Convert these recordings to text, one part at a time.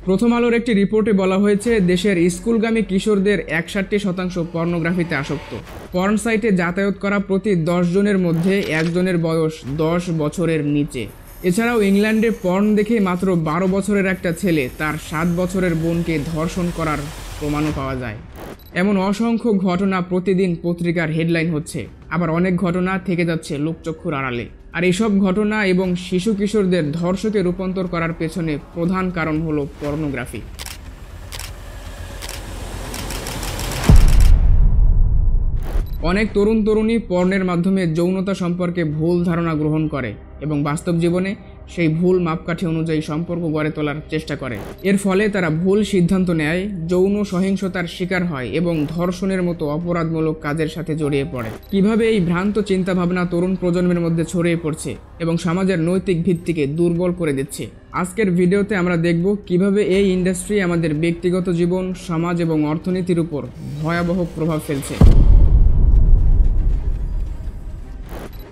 প্রথম আলোর একটি রিপোর্টে বলা হয়েছে দেশের স্কুলগামী কিশোরদের 61% পর্নোগ্রাফিতে আসক্ত। পর্ন সাইটে যাতায়াত করা প্রতি 10 জনের মধ্যে 1 জনের বয়স 10 বছরের নিচে। এছাড়াও ইংল্যান্ডে পর্ন দেখে মাত্র 12 বছরের একটা ছেলে তার 7 বছরের বোনকে ধর্ষণ করার প্রমাণও পাওয়া যায়। এমন অসংখ্য ঘটনা প্রতিদিন পত্রিকার হেডলাইন হচ্ছে, আবার অনেক ঘটনা থেকে যাচ্ছে লোকচক্ষুর আড়ালে। আর এসব ঘটনা এবং শিশু কিশোরদের ধর্ষকে রূপান্তর করার পেছনে প্রধান কারণ হলো পর্নোগ্রাফি। অনেক তরুণ তরুণী পর্নের মাধ্যমে যৌনতা সম্পর্কে ভুল ধারণা গ্রহণ করে এবং বাস্তব জীবনে সেই ভুল মাপকাঠি অনুযায়ী সম্পর্ক গড়ে তোলার চেষ্টা করে। এর ফলে তারা ভুল সিদ্ধান্ত নেয়, যৌন সহিংসতার শিকার হয় এবং ধর্ষণের মতো অপরাধমূলক কাজের সাথে জড়িয়ে পড়ে। কিভাবে এই ভ্রান্ত চিন্তাভাবনা তরুণ প্রজন্মের মধ্যে ছড়িয়ে পড়ছে এবং সমাজের নৈতিক ভিত্তিকে দুর্বল করে দিচ্ছে, আজকের ভিডিওতে আমরা দেখব কিভাবে এই ইন্ডাস্ট্রি আমাদের ব্যক্তিগত জীবন, সমাজ এবং অর্থনীতির উপর ভয়াবহ প্রভাব ফেলছে।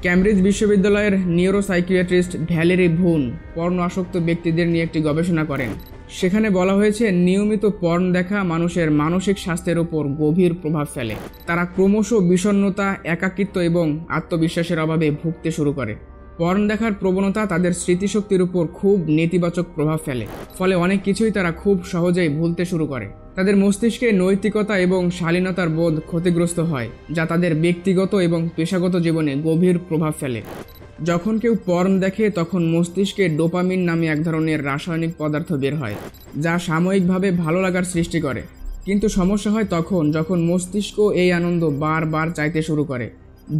ক্যামব্রিজ বিশ্ববিদ্যালয়ের নিউরোসাইকিয়াট্রিস্ট ভ্যালেরি ভুন পর্ন আসক্ত ব্যক্তিদের নিয়ে একটি গবেষণা করেন। সেখানে বলা হয়েছে নিয়মিত পর্ন দেখা মানুষের মানসিক স্বাস্থ্যের উপর গভীর প্রভাব ফেলে। তারা ক্রমশ বিষণ্ণতা, একাকিত্ব এবং আত্মবিশ্বাসের অভাবে ভুগতে শুরু করে। পর্ন দেখার প্রবণতা তাদের স্মৃতিশক্তির উপর খুব নেতিবাচক প্রভাব ফেলে, ফলে অনেক কিছুই তারা খুব সহজেই ভুলতে শুরু করে। তাদের মস্তিষ্কে নৈতিকতা এবং শালীনতার বোধ ক্ষতিগ্রস্ত হয়, যা তাদের ব্যক্তিগত এবং পেশাগত জীবনে গভীর প্রভাব ফেলে। যখন কেউ পর্ন দেখে তখন মস্তিষ্কে ডোপামিন নামে এক ধরনের রাসায়নিক পদার্থ বের হয়, যা সাময়িকভাবে ভালো লাগার সৃষ্টি করে। কিন্তু সমস্যা হয় তখন যখন মস্তিষ্ক এই আনন্দ বারবার চাইতে শুরু করে।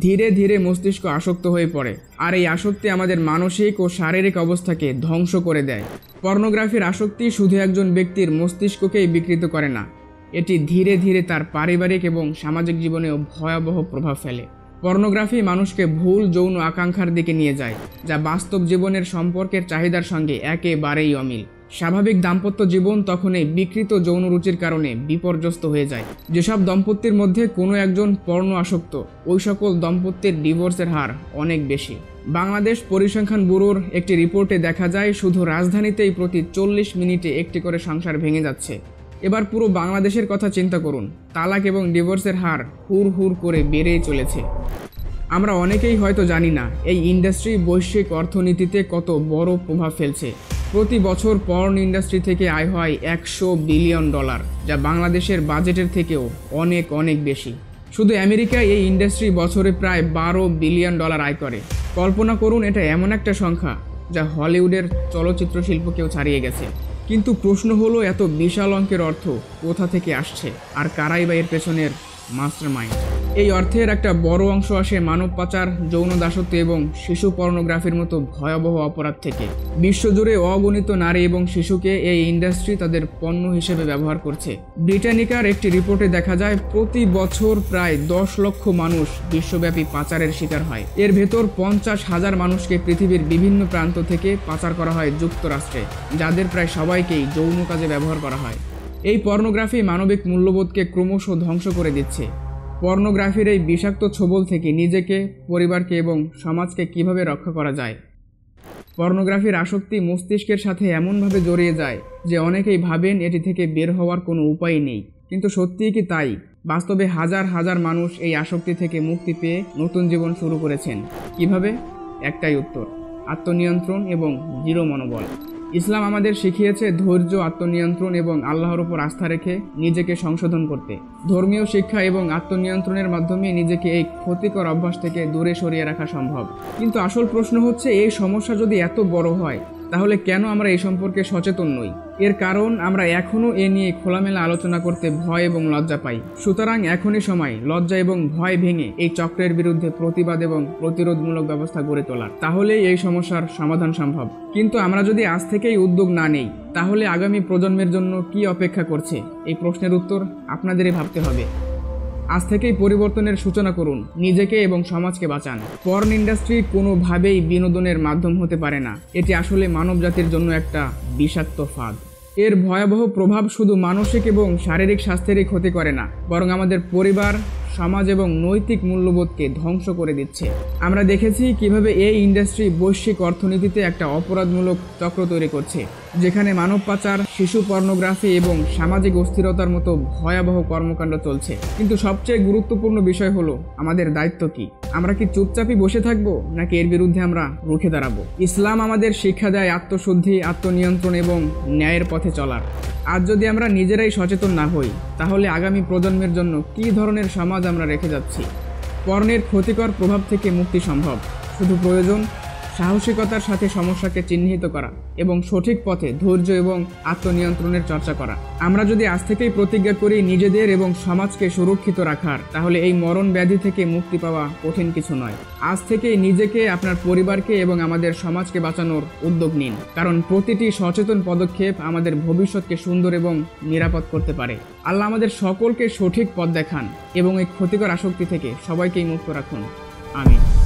ধীরে ধীরে মস্তিষ্ক আসক্ত হয়ে পড়ে, আর এই আসক্তি আমাদের মানসিক ও শারীরিক অবস্থাকে ধ্বংস করে দেয়। পর্নোগ্রাফির আসক্তি শুধু একজন ব্যক্তির মস্তিষ্ককেই বিকৃত করে না, এটি ধীরে ধীরে তার পারিবারিক এবং সামাজিক জীবনেও ভয়াবহ প্রভাব ফেলে। পর্নোগ্রাফি মানুষকে ভুল যৌন আকাঙ্ক্ষার দিকে নিয়ে যায়, যা বাস্তব জীবনের সম্পর্কের চাহিদার সঙ্গে একেবারেই অমিল। স্বাভাবিক দাম্পত্য জীবন তখন এই বিকৃত যৌন রুচির কারণে বিপর্যস্ত হয়ে যায়। যেসব দম্পতির মধ্যে কোনো একজন পর্ন আসক্ত, ওই সকল দম্পতির ডিভোর্সের হার অনেক বেশি। বাংলাদেশ পরিসংখ্যান ব্যুরোর একটি রিপোর্টে দেখা যায় শুধু রাজধানীতেই প্রতি 40 মিনিটে একটি করে সংসার ভেঙে যাচ্ছে। এবার পুরো বাংলাদেশের কথা চিন্তা করুন, তালাক এবং ডিভোর্সের হার হুড় হুড় করে বেড়েই চলেছে। আমরা অনেকেই হয়তো জানি না এই ইন্ডাস্ট্রি বৈশ্বিক অর্থনীতিতে কত বড় প্রভাব ফেলছে। প্রতি বছর পর্ন ইন্ডাস্ট্রি থেকে আয় হয় $100 বিলিয়ন, যা বাংলাদেশের বাজেটের থেকেও অনেক অনেক বেশি। শুধু আমেরিকায় এই ইন্ডাস্ট্রি বছরে প্রায় $12 বিলিয়ন আয় করে। কল্পনা করুন, এটা এমন একটা সংখ্যা যা হলিউডের চলচ্চিত্র শিল্পকেও ছাড়িয়ে গেছে। কিন্তু প্রশ্ন হলো, এত বিশাল অঙ্কের অর্থ কোথা থেকে আসছে, আর কারাই বা এর পেছনের মাস্টারমাইন্ড? এই অর্থের একটা বড় অংশ আসে মানব পাচার, যৌন দাসত্ব এবং শিশু পর্নোগ্রাফির মতো ভয়াবহ অপরাধ থেকে। বিশ্বজুড়ে অগণিত নারী এবং শিশুকে এই ইন্ডাস্ট্রি তাদের পণ্য হিসেবে ব্যবহার করছে। ব্রিটানিকার একটি রিপোর্টে দেখা যায় প্রতি বছর প্রায় 10 লক্ষ মানুষ বিশ্বব্যাপী পাচারের শিকার হয়। এর ভেতর 50,000 মানুষকে পৃথিবীর বিভিন্ন প্রান্ত থেকে পাচার করা হয় যুক্তরাষ্ট্রে, যাদের প্রায় সবাইকেই যৌন কাজে ব্যবহার করা হয়। এই পর্নোগ্রাফি মানবিক মূল্যবোধকে ক্রমশ ধ্বংস করে দিচ্ছে। পর্নোগ্রাফির এই বিষাক্ত ছোবল থেকে নিজেকে, পরিবারকে এবং সমাজকে কিভাবে রক্ষা করা যায়? পর্নোগ্রাফির আসক্তি মস্তিষ্কের সাথে এমনভাবে জড়িয়ে যায় যে অনেকেই ভাবেন এটি থেকে বের হওয়ার কোনো উপায় নেই। কিন্তু সত্যিই কি তাই? বাস্তবে হাজার হাজার মানুষ এই আসক্তি থেকে মুক্তি পেয়ে নতুন জীবন শুরু করেছেন। কিভাবে? একটাই উত্তর, আত্মনিয়ন্ত্রণ এবং দৃঢ় মনোবল। ইসলাম আমাদের শিখিয়েছে ধৈর্য, আত্মনিয়ন্ত্রণ এবং আল্লাহর উপর আস্থা রেখে নিজেকে সংশোধন করতে। ধর্মীয় শিক্ষা এবং আত্মনিয়ন্ত্রণের মাধ্যমে নিজেকে এই ক্ষতিকর অভ্যাস থেকে দূরে সরিয়ে রাখা সম্ভব। কিন্তু আসল প্রশ্ন হচ্ছে, এই সমস্যা যদি এত বড় হয় তাহলে কেন আমরা এই সম্পর্কে সচেতন নই? এর কারণ আমরা এখনও এ নিয়ে খোলামেলা আলোচনা করতে ভয় এবং লজ্জা পাই। সুতরাং এখনই সময় লজ্জা এবং ভয় ভেঙে এই চক্রের বিরুদ্ধে প্রতিবাদ এবং প্রতিরোধমূলক ব্যবস্থা গড়ে তোলার। তাহলেই এই সমস্যার সমাধান সম্ভব। কিন্তু আমরা যদি আজ থেকেই উদ্যোগ না নেই তাহলে আগামী প্রজন্মের জন্য কি অপেক্ষা করছে? এই প্রশ্নের উত্তর আপনাদেরই ভাবতে হবে। আজ থেকেই পরিবর্তনের সূচনা করুন, নিজেকে এবং সমাজকে বাঁচান। পর্ন ইন্ডাস্ট্রি কোনোভাবেই বিনোদনের মাধ্যম হতে পারে না। এটি আসলে মানবজাতির জন্য একটা বিষাক্ত ফাঁদ। এর ভয়াবহ প্রভাব শুধু মানসিক এবং শারীরিক স্বাস্থ্যেরই ক্ষতি করে না, বরং আমাদের পরিবার, সমাজ এবং নৈতিক মূল্যবোধকে ধ্বংস করে দিচ্ছে। আমরা দেখেছি কিভাবে এই ইন্ডাস্ট্রি বৈশ্বিক অর্থনীতিতে একটা অপরাধমূলক চক্র তৈরি করছে, যেখানে মানব পাচার, শিশু পর্নোগ্রাফি এবং সামাজিক অস্থিরতার মতো ভয়াবহ কর্মকাণ্ড চলছে। কিন্তু সবচেয়ে গুরুত্বপূর্ণ বিষয় হলো আমাদের দায়িত্ব কি? আমরা কি চুপচাপই বসে থাকবো, নাকি এর বিরুদ্ধে আমরা রুখে দাঁড়াবো? ইসলাম আমাদের শিক্ষা দেয় আত্মশুদ্ধি, আত্মনিয়ন্ত্রণ এবং ন্যায়ের পথে চলার। আজ যদি আমরা নিজেরাই সচেতন না হই, তাহলে আগামী প্রজন্মের জন্য কী ধরনের সমাজ আমরা রেখে যাচ্ছি? পর্নের ক্ষতিকর প্রভাব থেকে মুক্তি সম্ভব, শুধু প্রয়োজন সাহসিকতার সাথে সমস্যাকে চিহ্নিত করা এবং সঠিক পথে ধৈর্য এবং আত্মনিয়ন্ত্রণের চর্চা করা। আমরা যদি আজ থেকেই প্রতিজ্ঞা করি নিজেদের এবং সমাজকে সুরক্ষিত রাখার, তাহলে এই মরণ ব্যাধি থেকে মুক্তি পাওয়া কঠিন কিছু নয়। আজ থেকেই নিজেকে, আপনার পরিবারকে এবং আমাদের সমাজকে বাঁচানোর উদ্যোগ নিন, কারণ প্রতিটি সচেতন পদক্ষেপ আমাদের ভবিষ্যৎকে সুন্দর এবং নিরাপদ করতে পারে। আল্লাহ আমাদের সকলকে সঠিক পথ দেখান এবং এই ক্ষতিকর আসক্তি থেকে সবাইকেই মুক্ত রাখুন। আমিন।